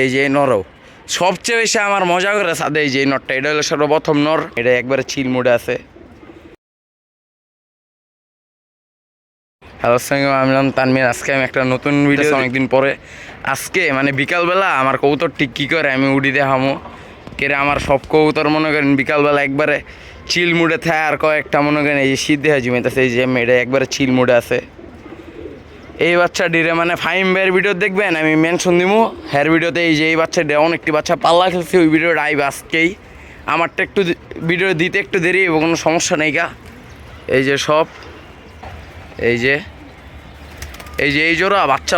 এই যে নরও সবচেয়ে বেশি আমার মজা করে সাদে এই যে নরটা, এটা হলো সর্বপ্রথম নর, এটা একবারে চিল মুডে আছে। হ্যালো আসসালামু আলাইকুম, আমি নাম তানমির। আজকে আমি একটা নতুন ভিডিও অনেকদিন পরে আজকে মানে বিকালবেলা আমার কবুতর ঠিক কী করে আমি উড়ি দেখামো কেরে। আমার সব কবুতর মনে করেন বিকালবেলা একবারে চিল মুডে থাকে, আর কয়েকটা মনে করেন এই যে শীত দেখা জমিতেছে, এই যে এটা একবারে চিল মুডে আছে। এই বাচ্চাটিরে মানে ফাইম ভাইয়ের ভিডিও দেখবেন, আমি মেনশন দিব হের ভিডিওতে। এই যে এই বাচ্চাটা অনেকটি বাচ্চা পাল্লা খেলছে, ওই ভিডিওটা আইব আজকেই। আমারটা একটু ভিডিও দিতে একটু দেরি এবং কোনো সমস্যা নেই গা। এই যে সব এই যে এই জোড়া বাচ্চা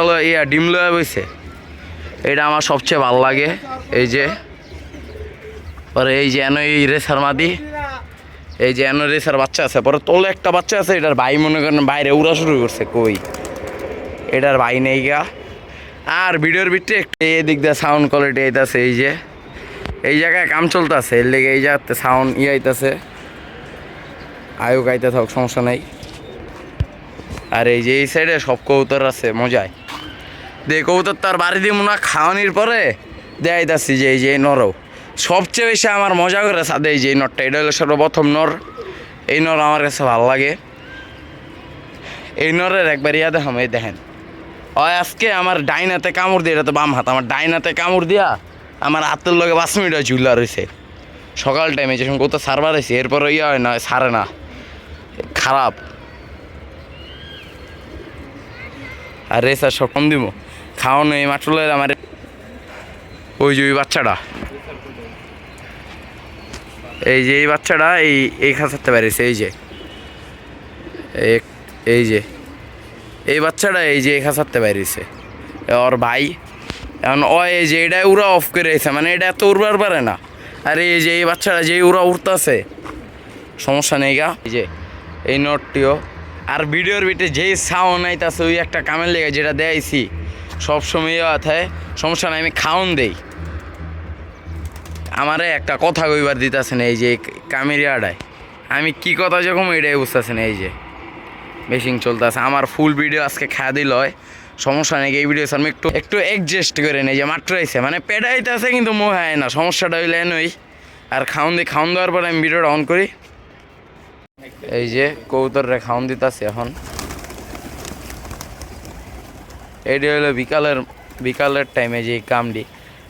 ডিম লয়ে বইছে, এটা আমার সবচেয়ে ভালো লাগে। এই যে পরে এই যে এন এই রেসার মাদি, এই যে এন রেসার বাচ্চা আছে, পরে তোলে একটা বাচ্চা আছে, এটার ভাই মনে করেন বাইরে উড়া শুরু করছে, কই এটার ভাই নেই গা। আর ভিডিওর ভিতরে একটু এদিক দিয়ে সাউন্ড কোয়ালিটি আইতাছে, এই যে এই জায়গায় কাম চলতেছে, এর লেগে এই জায়গাতে সাউন্ড আইতাছে, আয়ুক আইতে থাক সমস্যা নাই। আর এই যে এই সাইডে সব কবুতর আছে মজায়, দে কবুতর তার বাড়ি দিয়ে মনে হয় খাওয়ানির পরে দেখাইতাছি যে এই যে নরও সবচেয়ে বেশি আমার মজা করে সাদে এই যে নরটা, এটা হলো সর্বপ্রথম নর। এই নর আমার কাছে ভালো লাগে। এই নরের একবার ইয়া দেখাম, এই দেখেন ওই আজকে আমার ডাইনাতে কামড় দিয়ে, এটা তো বাম হাত, আমার ডাইনাতে কামড় দিয়া আমার হাতের লগে 5 মিনিট হয় ঝুলা রয়েছে সকাল টাইমে, যখন কত সারবার হয়েছে, এরপরে ইয়া হয় না, সারে না, খারাপ। আর রে স্যার সব কম দিব খাওয়ানো এই মাত্র আমার ওই যে ওই বাচ্চাটা, এই যে এই বাচ্চাটা এই খাঁচাতে পারিছে, এই যে এই যে এই বাচ্চাটা এই যে এই খাঁচাতে পারিছে ওর ভাই। এখন ও এই যে এটা উড়া অফ করে এসে, মানে এটা এত উড়বার পারে না। আর এই যে এই বাচ্চাটা যে উড়া উড়তেছে সমস্যা নেই গা। এই যে এই নটটিও আর ভিডিওর ভিতরে যেই সাউন্ড আইতাছে ওই একটা কামের লেগে যেটা দেয়াইছি সবসময় থাকে, সমস্যা নাই, আমি খাওন দেই। আমারে একটা কথা কইবার দিতেছে না, এই যে কামেরিয়াটায় আমি কি কথা যখন এটাই বুঝতেছে না। এই যে মেশিং চলতেছে, আমার ফুল ভিডিও আজকে খাওয়া দিল হয়, সমস্যা নেই। এই ভিডিও আমি একটু অ্যাডজাস্ট করে নেই, যে মাত্র আইসে মানে পেটাইতেছে কিন্তু মোহায় না, সমস্যাটা হইলে নই। আর খাওন দেওয়ার পরে আমি ভিডিওটা অন করি। এই যে কবুতররে খাওন দিতেছে এখন, এটি হলো বিকালের টাইমে যে কামটি।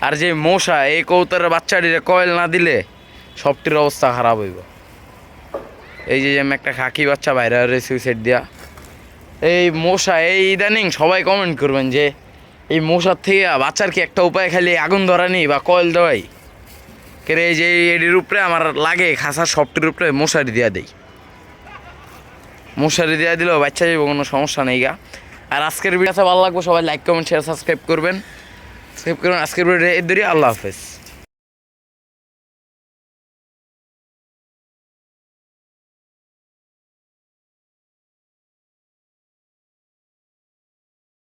আর যে মশা এই কবুতরের বাচ্চাটিরে কয়েল না দিলে সবটির অবস্থা খারাপ হইব। এই যে আমি একটা খাকি বাচ্চা বাইরে সুইসাইড দিয়া, এই মশা এই ইদানিং সবাই কমেন্ট করবেন যে এই মশার থেকে বাচ্চার কি একটা উপায় খালি আগুন ধরানি বা কয়েল দেওয়াই কেরে। এই যে এটির উপরে আমার লাগে খাসার সবটির উপরে মশারি দিয়া দেই, মশারি দেওয়া দিলেও বাচ্চা যাবো, কোনো সমস্যা নেই গা। আর আজকের ভিডিওটা ভালো লাগবে, সবাই লাইক কমেন্ট শেয়ার সাবস্ক্রাইব করবেন। আজকের ভিডিও এর ধরে আল্লাহ হাফেজ।